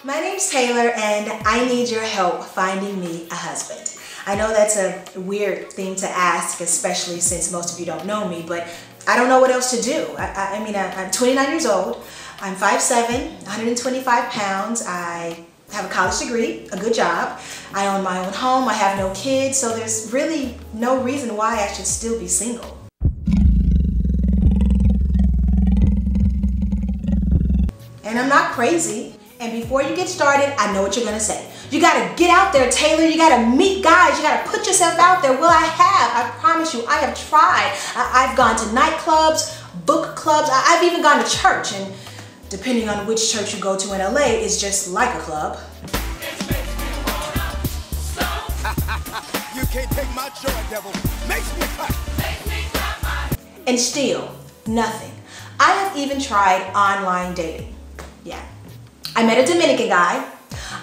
My name's Taylor and I need your help finding me a husband. I know that's a weird thing to ask, especially since most of you don't know me, but I don't know what else to do. I mean, I'm 29 years old, I'm 5'7", 125 pounds, I have a college degree, a good job, I own my own home, I have no kids, so there's really no reason why I should still be single. And I'm not crazy. And before you get started, I know what you're gonna say. You gotta get out there, Taylor. You gotta meet guys. You gotta put yourself out there. Well, I have. I promise you, I have tried. I've gone to nightclubs, book clubs. I've even gone to church. And depending on which church you go to in LA, it's just like a club. You can't take my joy, devil. Makes me cut. And still, nothing. I have even tried online dating. Yeah. I met a Dominican guy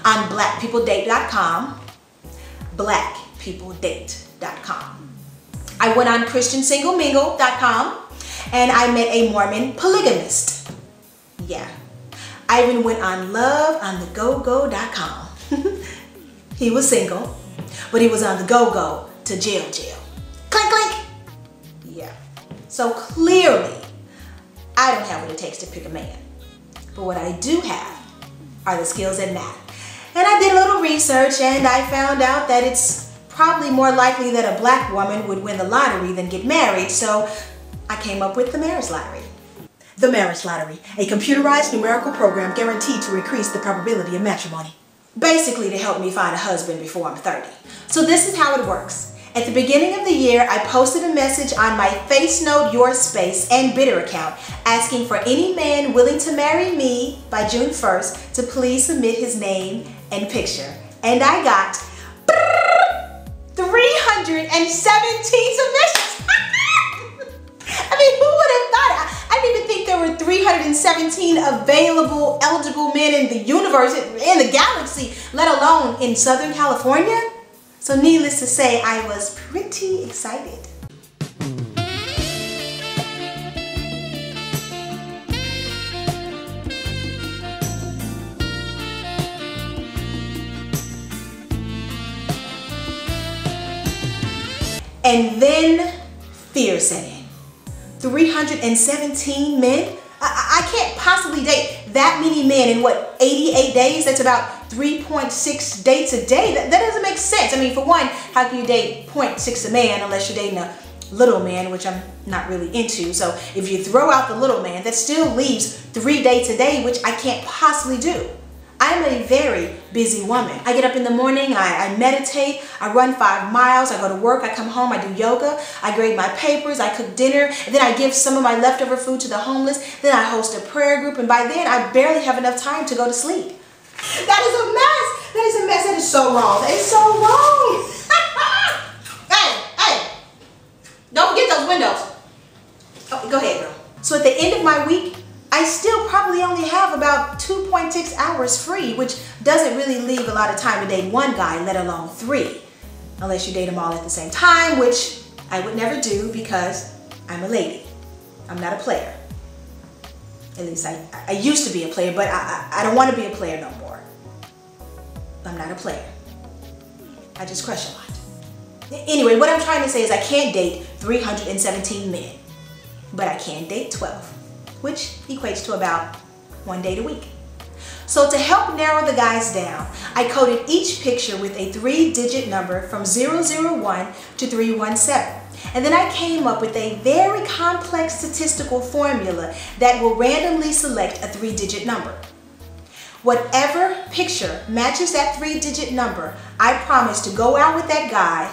on blackpeopledate.com, blackpeopledate.com. I went on christiansinglemingle.com and I met a Mormon polygamist. Yeah. I even went on loveonthegogo.com. He was single, but he was on the go-go to jail. Clink, clink. Yeah. So clearly, I don't have what it takes to pick a man. But what I do have are the skills that matter. And I did a little research and I found out that it's probably more likely that a black woman would win the lottery than get married, so I came up with the marriage lottery. The marriage lottery, a computerized numerical program guaranteed to increase the probability of matrimony. Basically to help me find a husband before I'm 30. So this is how it works. At the beginning of the year, I posted a message on my FaceNote, YourSpace, and Bitter account asking for any man willing to marry me by June 1st to please submit his name and picture. And I got 317 submissions. I mean, who would have thought it? I didn't even think there were 317 available, eligible men in the universe, in the galaxy, let alone in Southern California. So needless to say, I was pretty excited. And then fear set in. 317 men? I can't possibly date that many men in what, 88 days? That's about 3.6 dates a day. That doesn't make sense. I mean, for one, how can you date 0.6 a man unless you're dating a little man, which I'm not really into. So if you throw out the little man, that still leaves 3 dates a day, which I can't possibly do. I'm a very busy woman. I get up in the morning, I meditate, I run 5 miles, I go to work, I come home, I do yoga, I grade my papers, I cook dinner, and then I give some of my leftover food to the homeless, then I host a prayer group, and by then I barely have enough time to go to sleep. That is a mess! That is a mess. That is so wrong. That is so wrong! Hey! Don't forget those windows. Oh, go ahead, girl. So at the end of my week, I still probably only have about 2.6 hours free, which doesn't really leave a lot of time to date one guy, let alone 3. Unless you date them all at the same time, which I would never do because I'm a lady. I'm not a player. At least I used to be a player, but I don't want to be a player no more. I'm not a player. I just crush a lot. Anyway, what I'm trying to say is I can't date 317 men, but I can date 12, which equates to about 1 date a week. So to help narrow the guys down, I coded each picture with a 3-digit number from 001 to 317. And then I came up with a very complex statistical formula that will randomly select a 3-digit number. Whatever picture matches that 3-digit number, I promise to go out with that guy,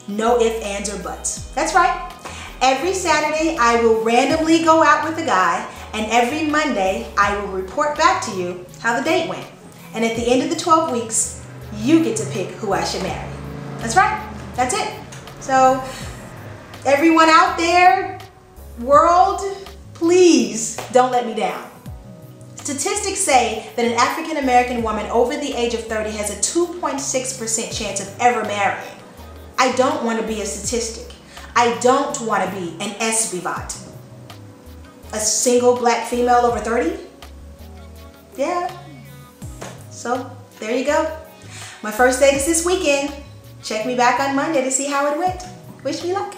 no ifs, ands, or buts. That's right. Every Saturday, I will randomly go out with a guy, and every Monday, I will report back to you how the date went. And at the end of the 12 weeks, you get to pick who I should marry. That's right. That's it. So, everyone out there, world, please don't let me down. Statistics say that an African American woman over the age of 30 has a 2.6% chance of ever marrying. I don't want to be a statistic. I don't want to be an S.B.F.O.T. A single black female over 30? Yeah. So there you go. My first date is this weekend. Check me back on Monday to see how it went. Wish me luck.